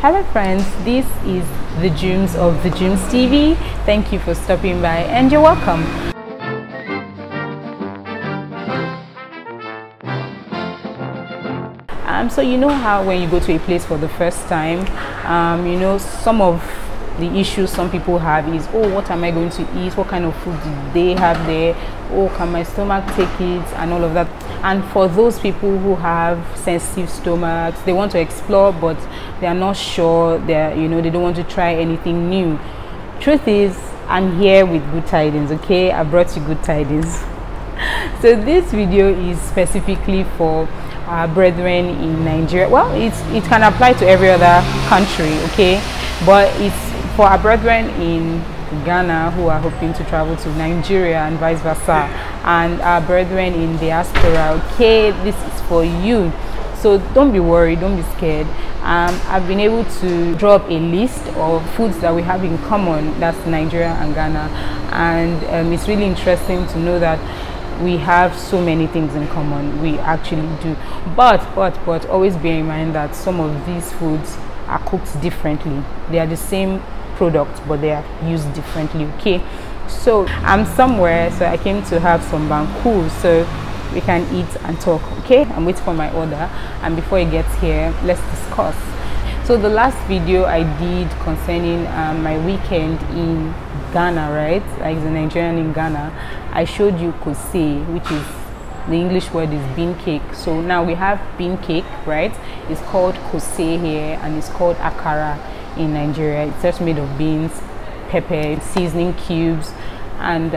Hello friends, this is the Jums of the Jums TV. Thank you for stopping by and you're welcome. So you know how when you go to a place for the first time, you know, some of the issues some people have is, oh, what am I going to eat? What kind of food do they have there? Oh, can my stomach take it? And all of that. And for those people who have sensitive stomachs, they want to explore, but they are not sure. They're, you know, they don't want to try anything new. Truth is, I'm here with good tidings. Okay, I brought you good tidings. So this video is specifically for our brethren in Nigeria. Well, it can apply to every other country, okay, but it's for our brethren in Ghana who are hoping to travel to Nigeria and vice versa, and our brethren in diaspora. Okay, this is for you, so don't be worried, don't be scared. I've been able to drop a list of foods that we have in common, that's Nigeria and Ghana, and it's really interesting to know that we have so many things in common. We actually do, but always bear in mind that some of these foods are cooked differently. They are the same product, but they are used differently. Okay, so I'm somewhere, so I came to have some banku so we can eat and talk. Okay, I'm waiting for my order, and before it gets here, let's discuss. So the last video I did concerning my weekend in Ghana, right, like the Nigerian in Ghana, I showed you Koose, which is, the English word is bean cake. So now we have bean cake, right? It's called Koose here, and it's called akara in Nigeria. It's just made of beans, pepper, seasoning cubes, and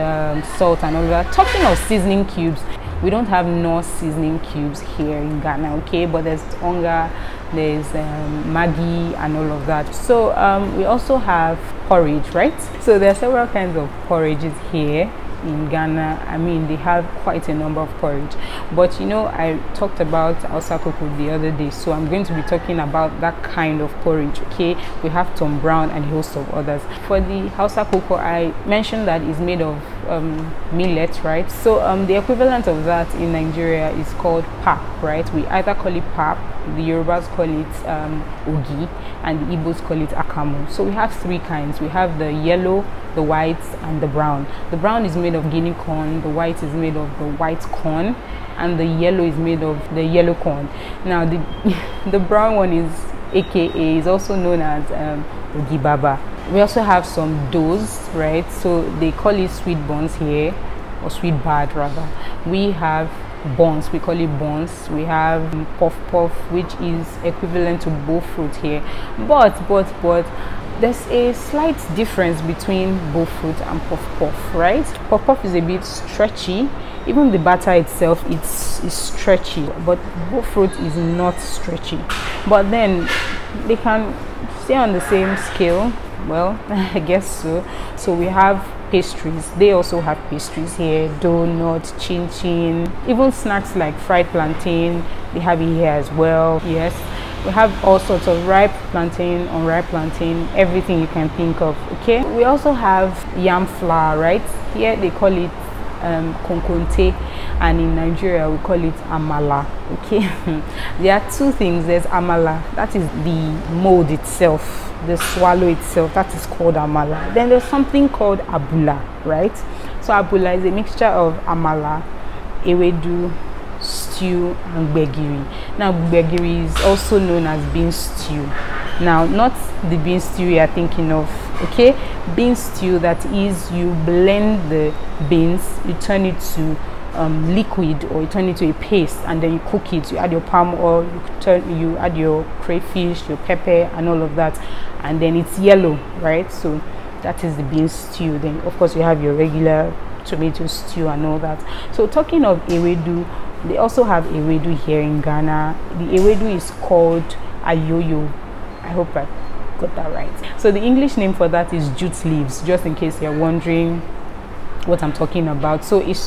salt and all that. Talking of seasoning cubes, we don't have no seasoning cubes here in Ghana, okay, but there's onga, there's Maggi and all of that. So we also have porridge, right? So there are several kinds of porridges here in Ghana. I mean, they have quite a number of porridge, but you know, I talked about Hausa Koko the other day, so I'm going to be talking about that kind of porridge. Okay, we have Tom Brown and a host of others. For the Hausa Koko, I mentioned that it's made of millet, right? So the equivalent of that in Nigeria is called pap, right? We either call it pap, the Yorubas call it ogi, and the Igbos call it akamu. So we have three kinds. We have the yellow, the white, and the brown. The brown is made of guinea corn, the white is made of the white corn, and the yellow is made of the yellow corn. Now the brown one is also known as ogi baba. We also have some doughs, right? So they call it sweet buns here, or sweet bad rather. We have buns, we call it buns. We have puff puff, which is equivalent to both fruit here, but there's a slight difference between both fruit and puff puff, right? Puff puff is a bit stretchy. Even the batter itself is stretchy, but both fruit is not stretchy. But then they can stay on the same scale. Well, I guess so. So we have pastries. They also have pastries here, donut, chin chin, even snacks like fried plantain, they have it here as well. Yes, we have all sorts of ripe plantain, unripe plantain, everything you can think of. Okay, we also have yam flour, right? Here they call it konkonte, and in Nigeria we call it amala. Okay, there are two things. There's amala, that is the mold itself, the swallow itself, that is called amala. Then there's something called abula, right? So abula is a mixture of amala, ewedu, stew, and gbegiri. Now gbegiri is also known as bean stew. Now, not the bean stew you are thinking of, okay? Bean stew, that is, you blend the beans, you turn it to liquid, or you turn it to a paste, and then you cook it. You add your palm oil, you add your crayfish, your pepper, and all of that, and then it's yellow, right? So that is the bean stew. Then of course you have your regular tomato stew and all that. So talking of ewedu, they also have ewedu here in Ghana. The ewedu is called ayoyo. I hope I got that right. So the English name for that is jute leaves, just in case you're wondering what I'm talking about. So it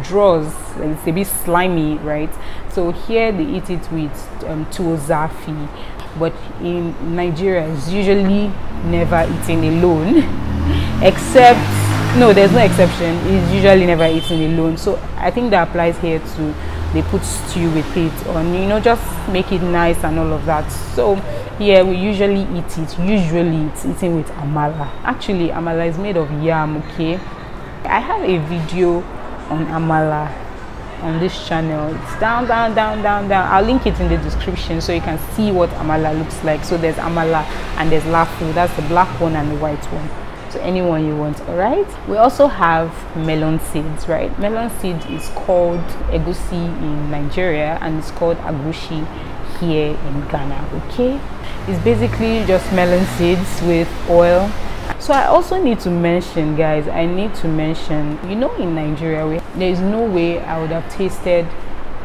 draws, it's a bit slimy, right? So here they eat it with tuwo zafi, but in Nigeria it's usually never eaten alone except, no, there's no exception, it's usually never eaten alone. So I think that applies here to they put stew with it, or you know, just make it nice and all of that. So yeah, we usually eat it. Usually it's eaten with amala. Actually, amala is made of yam. Okay, I have a video on amala on this channel. It's down. I'll link it in the description so you can see what amala looks like. So there's amala and there's lafu. That's the black one and the white one. So anyone you want. All right, we also have melon seeds, right? Melon seed is called egusi in Nigeria and it's called agushi here in Ghana. Okay, it's basically just melon seeds with oil. So I also need to mention, guys, you know, in Nigeria there is no way I would have tasted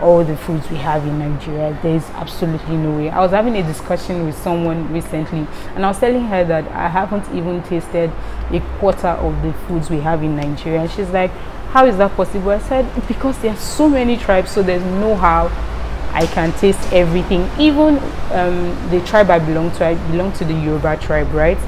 all the foods we have in Nigeria. There is absolutely no way. I was having a discussion with someone recently and I was telling her that I haven't even tasted a quarter of the foods we have in Nigeria, and she's like, how is that possible? I said, because there are so many tribes, so there's no how I can taste everything. Even the tribe I belong to the Yoruba tribe, right?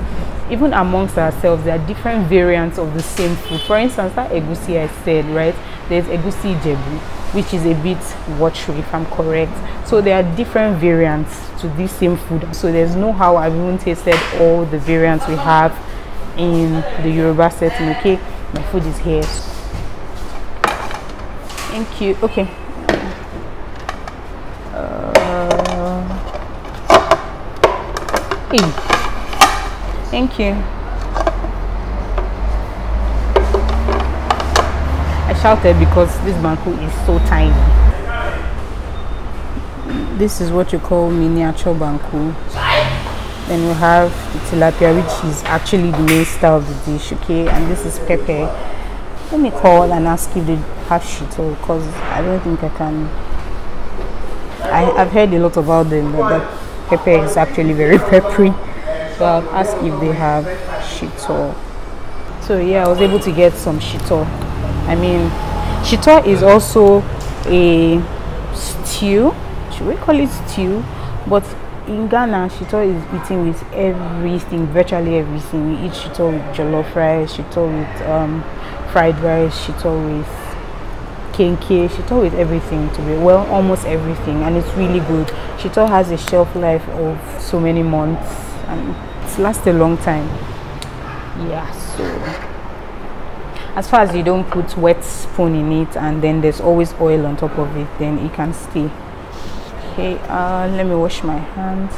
Even amongst ourselves, there are different variants of the same food. For instance, that egusi I said, right? There's egusi Jebu, which is a bit watery, if I'm correct. So there are different variants to this same food. So there's no how I've even tasted all the variants we have in the Yoruba setting. Okay, my food is here. Thank you. Okay. Thank you. I shouted because this banku is so tiny. This is what you call miniature banku. Then we have the tilapia, which is actually the main star of the dish. Okay, and this is pepper. Let me call and ask if they have shito, because I don't think I can. I've heard a lot about them, but that pepper is actually very peppery. So I'll ask if they have shito. So yeah, I was able to get some shito. I mean, shito is also a stew. Should we call it stew? But in Ghana, shito is eaten with everything, virtually everything. We eat shito with jollof rice, shito with fried rice, shito with kenke, shito with everything, to be well, almost everything, and it's really good. Shito has a shelf life of so many months and it lasts a long time. Yeah, so as far as you don't put wet spoon in it and then there's always oil on top of it, then it can stay. Okay, let me wash my hands.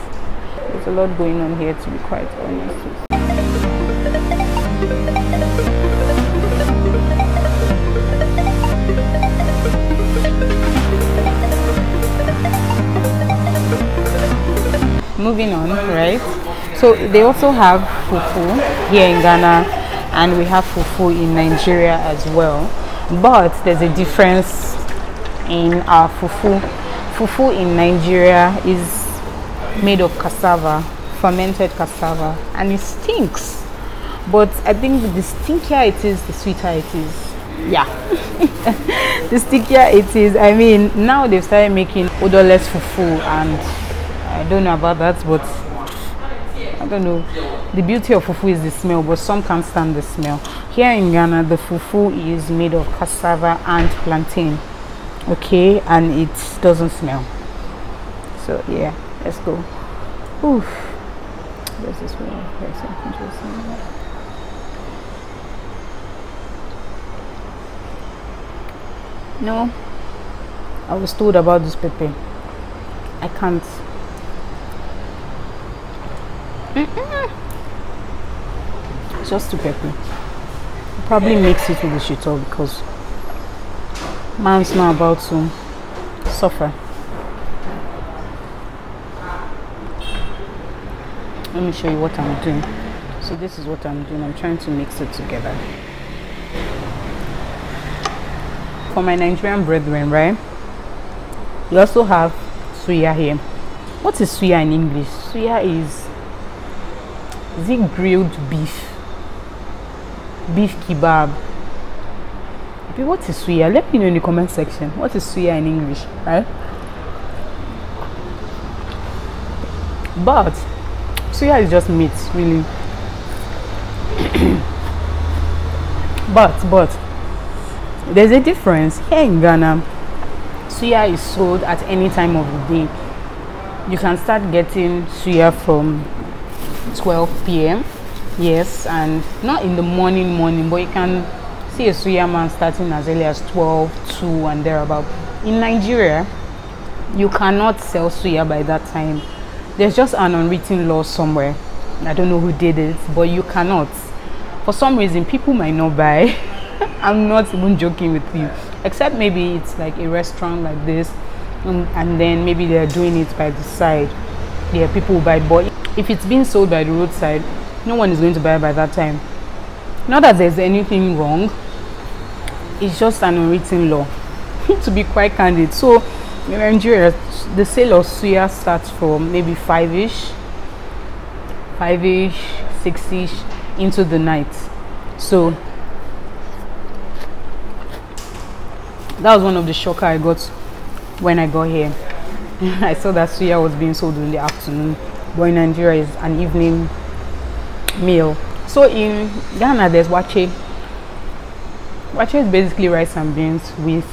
There's a lot going on here, to be quite honest. Moving on, right? So they also have fufu here in Ghana, and we have fufu in Nigeria as well. But there's a difference in our fufu. Fufu in Nigeria is made of cassava, fermented cassava, and it stinks. But I think the stinkier it is, the sweeter it is. Yeah. The stinkier it is. I mean, now they've started making odorless fufu, and I don't know about that, but I don't know. The beauty of fufu is the smell, but some can't stand the smell. Here in Ghana, the fufu is made of cassava and plantain. Okay, and it doesn't smell. So yeah, let's go. Oof. There's this one. There's something interesting. No, I was told about this pepper. I can't. It's just too peppery. Probably mix it with the shito because man's not about to suffer. Let me show you what I'm doing. So this is what I'm doing. I'm trying to mix it together. For my Nigerian brethren, right? We also have suya here. What is suya in English? Suya is it grilled beef? Beef kebab? What is suya? Let me know in the comment section. What is suya in English, right? But suya is just meat, really. but there's a difference. Here in Ghana, Suya is sold at any time of the day. You can start getting suya from 12 p.m. Yes, and not in the morning, but you can see a suya man starting as early as 12, 2 and thereabout. In Nigeria, you cannot sell suya by that time. There's just an unwritten law somewhere. I don't know who did it, but you cannot. For some reason, people might not buy. I'm not even joking with you, except maybe it's like a restaurant like this, and then maybe they're doing it by the side. Yeah, people will buy, but if it's being sold by the roadside, no one is going to buy by that time. Not that there's anything wrong, it's just an unwritten law. To be quite candid. So in Nigeria, the sale of suya starts from maybe 5ish, 6ish into the night. So that was one of the shockers I got when I got here. I saw that suya was being sold in the afternoon, but in Nigeria is an evening meal. So in Ghana there's wache. Wache is basically rice and beans with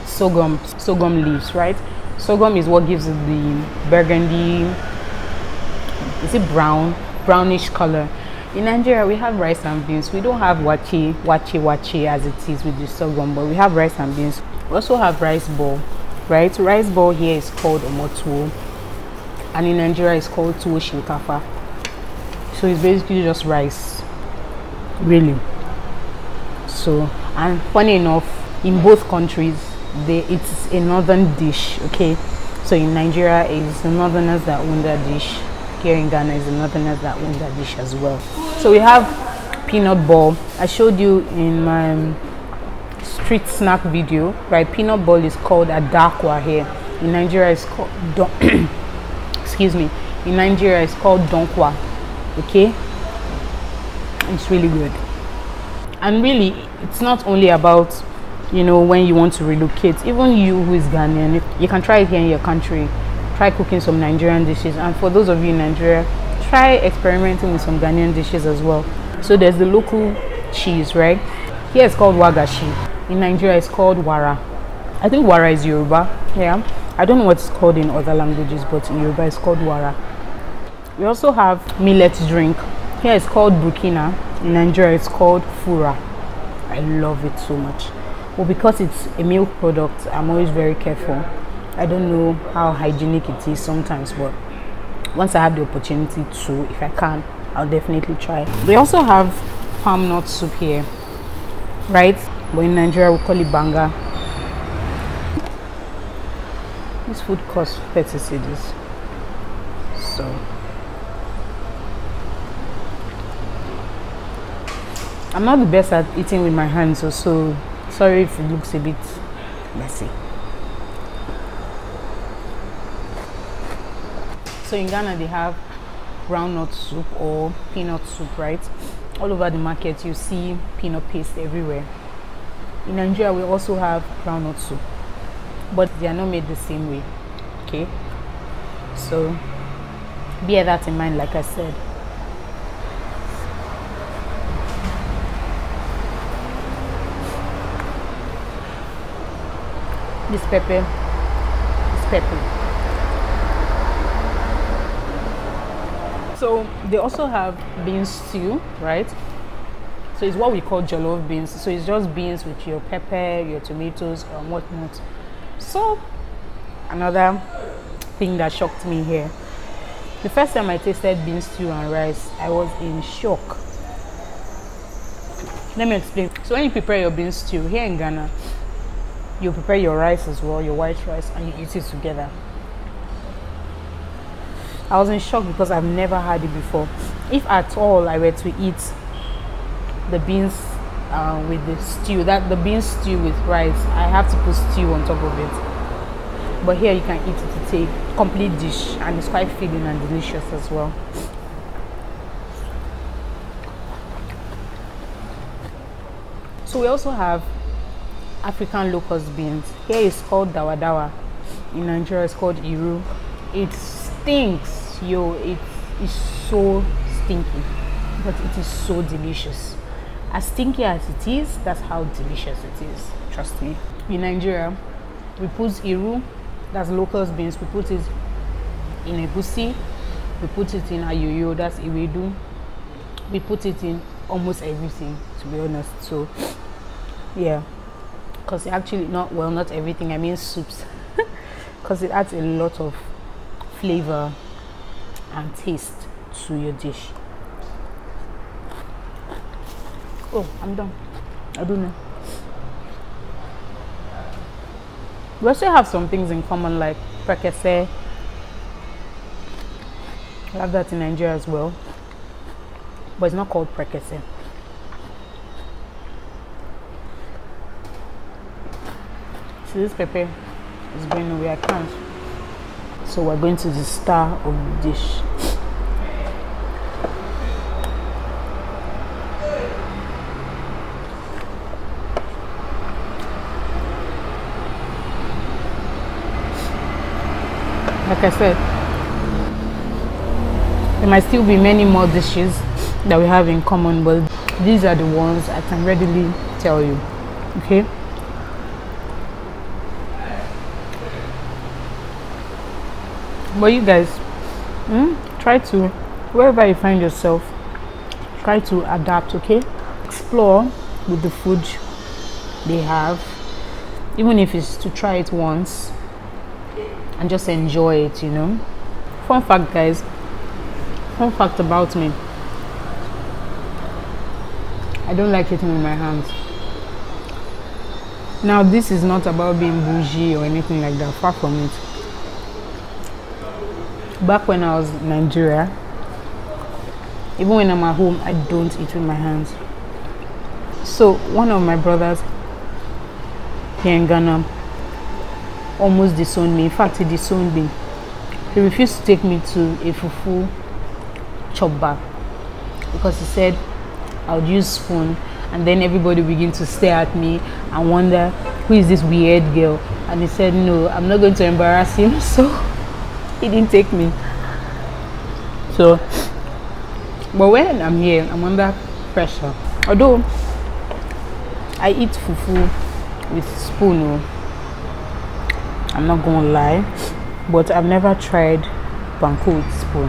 sorghum leaves, right? Sorghum is what gives it the burgundy, is it brownish color. In Nigeria we have rice and beans. We don't have wache as it is with the sorghum, but we have rice and beans. We also have rice ball, right? Rice ball here is called omotuwo, and in Nigeria it's called Tuwo Shinkafa. So it's basically just rice, really. So, and funny enough, in both countries it's a northern dish. Okay, so in Nigeria it's the northerners that own that dish. Here in Ghana is the northerners that own that dish as well. So we have peanut ball. I showed you in my street snack video, right? Peanut ball is called a Donkwa here. In Nigeria it's called excuse me. In Nigeria it's called Donkwa. Okay, it's really good. And really, it's not only about, you know, when you want to relocate. Even you who is Ghanaian, you can try it here in your country. Try cooking some Nigerian dishes, and for those of you in Nigeria, try experimenting with some Ghanaian dishes as well. So there's the local cheese, right? Here it's called wagashi. In Nigeria it's called wara. I think wara is Yoruba. Yeah, I don't know what it's called in other languages, but in Yoruba it's called wara. We also have millet drink. Here it's called Burkina. In Nigeria it's called Fura. I love it so much. Well, because it's a milk product, I'm always very careful. I don't know how hygienic it is sometimes, but once I have the opportunity to, if I can, I'll definitely try. We also have Palmnut Soup here, right? But in Nigeria we call it banga. This food costs 30 cedis. So I'm not the best at eating with my hands, so sorry if it looks a bit messy. So in Ghana they have groundnut soup or peanut soup, right? All over the market you see peanut paste everywhere. In Nigeria we also have groundnut soup, but they are not made the same way. Okay, so bear that in mind. Like I said, this pepper is pepper. So they also have bean stew, right? So it's what we call jollof beans. So it's just beans with your pepper, your tomatoes, and whatnot. So another thing that shocked me here, the first time I tasted bean stew and rice, I was in shock. Let me explain. So when you prepare your bean stew here in Ghana, you prepare your rice as well, your white rice, and you eat it together. I was in shock because I've never had it before. If at all I were to eat the beans with the stew, the bean stew with rice, I have to put stew on top of it. But here you can eat it. It's a complete dish, and it's quite filling and delicious as well. So we also have African locust beans. Here it's called dawa dawa. In Nigeria it's called iru. It stinks. Yo, it is so stinky, but it is so delicious. As stinky as it is, that's how delicious it is. Trust me. In Nigeria, We put iru, that's locust beans. We put it in egusi. We put it in ayoyo, that's ewedu. We put it in almost everything, to be honest. So yeah, because actually not everything, I mean soups, because it adds a lot of flavor and taste to your dish. Oh, I'm done. I don't know. We also have some things in common, like prekese. We have that in Nigeria as well, but it's not called prekese. So this pepper is going away. I can't. So we're going to the star of the dish. Like I said, there might still be many more dishes that we have in common, but these are the ones I can readily tell you. Okay? But you guys, try to, wherever you find yourself, try to adapt, okay? Explore with the food they have, even if it's to try it once and just enjoy it, you know. Fun fact, guys, fun fact about me, I don't like eating with my hands. Now this is not about being bougie or anything like that, far from it. Back when I was in Nigeria, even when I'm at home, I don't eat with my hands. So one of my brothers here in Ghana almost disowned me. In fact, he disowned me. He refused to take me to a fufu chop bar because he said I would use spoon, and then everybody began to stare at me and wonder, who is this weird girl? And he said, no, I'm not going to embarrass him. So he didn't take me. So, but when I'm here, I'm under pressure. Although I eat fufu with spoon, I'm not gonna lie, but I've never tried banku with spoon,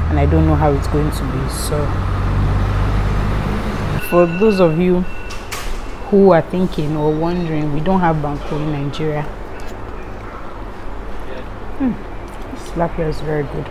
and I don't know how it's going to be. So for those of you who are thinking or wondering, we don't have banku in Nigeria. This tilapia is very good.